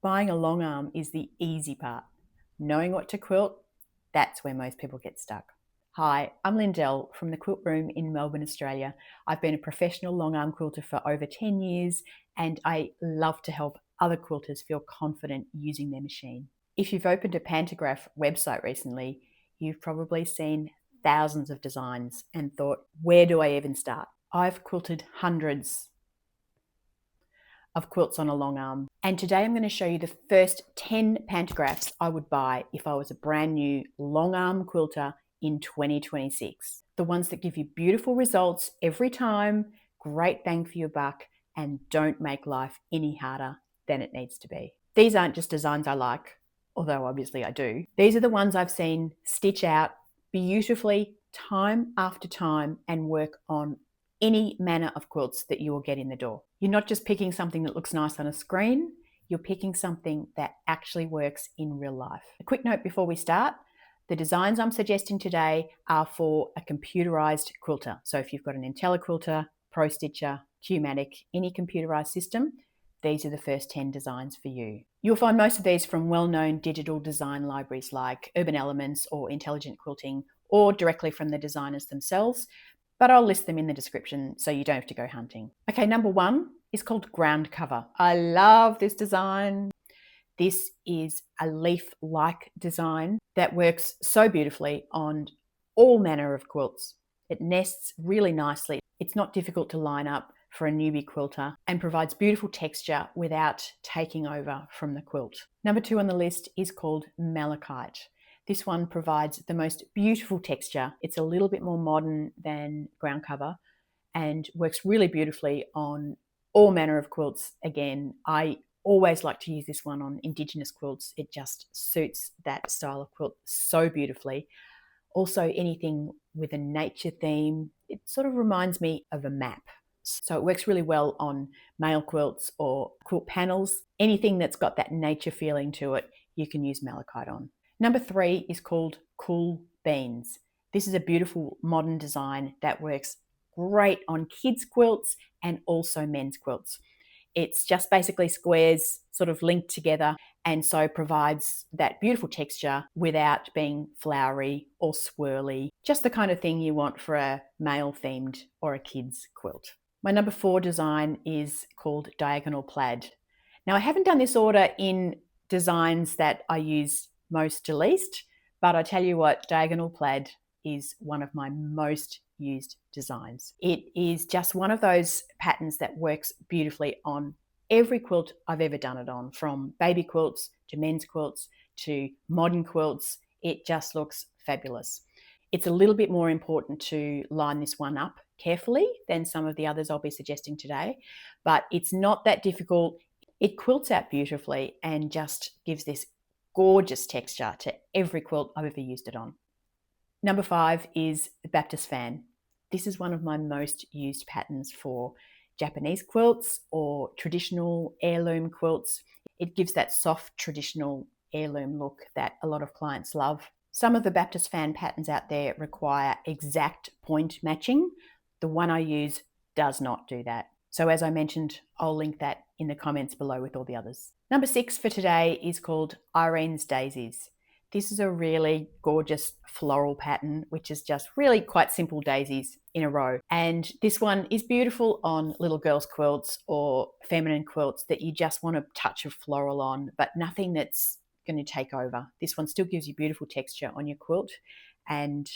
Buying a long arm is the easy part. Knowing what to quilt, that's where most people get stuck. Hi, I'm Lindell from the Quilt Room in Melbourne, Australia. I've been a professional long arm quilter for over 10 years and I love to help other quilters feel confident using their machine. If you've opened a Pantograph website recently, you've probably seen thousands of designs and thought, where do I even start? I've quilted hundreds of quilts on a long arm. And today I'm going to show you the first 10 pantographs I would buy if I was a brand new long arm quilter in 2026. The ones that give you beautiful results every time, great bang for your buck, and don't make life any harder than it needs to be. These aren't just designs I like, although obviously I do. These are the ones I've seen stitch out beautifully time after time and work on any manner of quilts that you will get in the door. You're not just picking something that looks nice on a screen, you're picking something that actually works in real life. A quick note before we start, the designs I'm suggesting today are for a computerized quilter. So if you've got an IntelliQuilter, Pro Stitcher, Qmatic, any computerized system, these are the first 10 designs for you. You'll find most of these from well-known digital design libraries like Urban Elements or Intelligent Quilting, or directly from the designers themselves, but I'll list them in the description so you don't have to go hunting. Okay, number one is called Ground Cover. I love this design. This is a leaf-like design that works so beautifully on all manner of quilts. It nests really nicely. It's not difficult to line up for a newbie quilter and provides beautiful texture without taking over from the quilt. Number two on the list is called Malachite. This one provides the most beautiful texture. It's a little bit more modern than Ground Cover and works really beautifully on all manner of quilts. Again, I always like to use this one on Indigenous quilts. It just suits that style of quilt so beautifully. Also, anything with a nature theme, it sort of reminds me of a map. So it works really well on male quilts or quilt panels. Anything that's got that nature feeling to it, you can use Malachite on. Number three is called Cool Beans. This is a beautiful modern design that works great on kids' quilts and also men's quilts. It's just basically squares sort of linked together and so provides that beautiful texture without being flowery or swirly. Just the kind of thing you want for a male themed or a kids' quilt. My number four design is called Diagonal Plaid. Now I haven't done this order in designs that I use most to least, but I tell you what, Diagonal Plaid is one of my most used designs. It is just one of those patterns that works beautifully on every quilt I've ever done it on, from baby quilts to men's quilts to modern quilts. It just looks fabulous. It's a little bit more important to line this one up carefully than some of the others I'll be suggesting today, but it's not that difficult. It quilts out beautifully and just gives this gorgeous texture to every quilt I've ever used it on. Number five is the Baptist fan. This is one of my most used patterns for Japanese quilts or traditional heirloom quilts. It gives that soft traditional heirloom look that a lot of clients love. Some of the Baptist fan patterns out there require exact point matching. The one I use does not do that. So as I mentioned, I'll link that in the comments below with all the others. Number six for today is called Irene's Daisies. This is a really gorgeous floral pattern, which is just really quite simple daisies in a row. And this one is beautiful on little girls' quilts or feminine quilts that you just want a touch of floral on, but nothing that's going to take over. This one still gives you beautiful texture on your quilt, and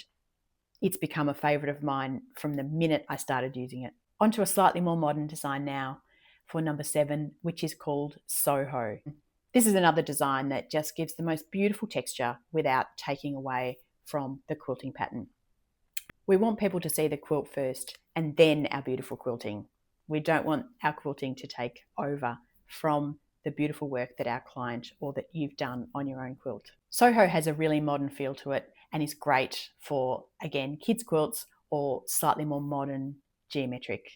it's become a favorite of mine from the minute I started using it. Onto a slightly more modern design now for number seven, which is called Soho. This is another design that just gives the most beautiful texture without taking away from the quilting pattern. We want people to see the quilt first and then our beautiful quilting. We don't want our quilting to take over from the beautiful work that our client or that you've done on your own quilt. Soho has a really modern feel to it and is great for, again, kids' quilts or slightly more modern geometric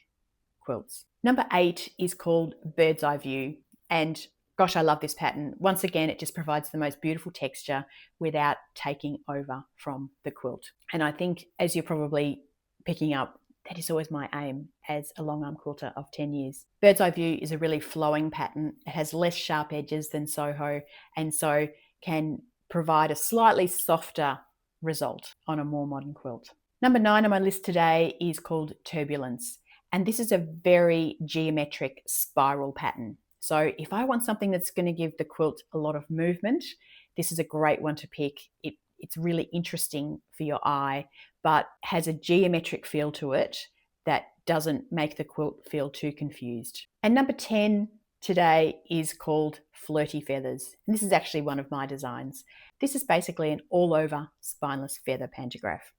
quilts. Number eight is called Bird's Eye View, and gosh, I love this pattern. Once again, it just provides the most beautiful texture without taking over from the quilt. And I think, as you're probably picking up, That is always my aim as a long arm quilter of 10 years. Bird's eye view is a really flowing pattern. It has less sharp edges than Soho, and so can provide a slightly softer result on a more modern quilt. Number 9 on my list today is called Turbulence, and this is a very geometric spiral pattern. So if I want something that's going to give the quilt a lot of movement, this is a great one to pick. It's really interesting for your eye, but has a geometric feel to it that doesn't make the quilt feel too confused. And number 10 today is called Flirty Feathers. And this is actually one of my designs. This is basically an all-over spineless feather pantograph.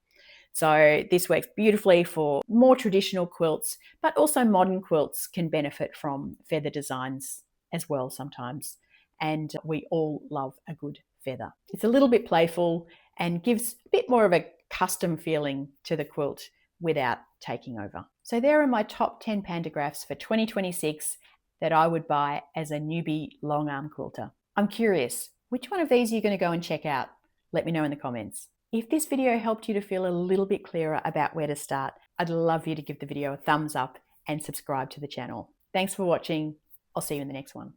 So this works beautifully for more traditional quilts, but also modern quilts can benefit from feather designs as well sometimes. And we all love a good feather. It's a little bit playful and gives a bit more of a custom feeling to the quilt without taking over. So there are my top 10 pantographs for 2026 that I would buy as a newbie long arm quilter. I'm curious, which one of these are you going to go and check out? Let me know in the comments. If this video helped you to feel a little bit clearer about where to start, I'd love you to give the video a thumbs up and subscribe to the channel. Thanks for watching. I'll see you in the next one.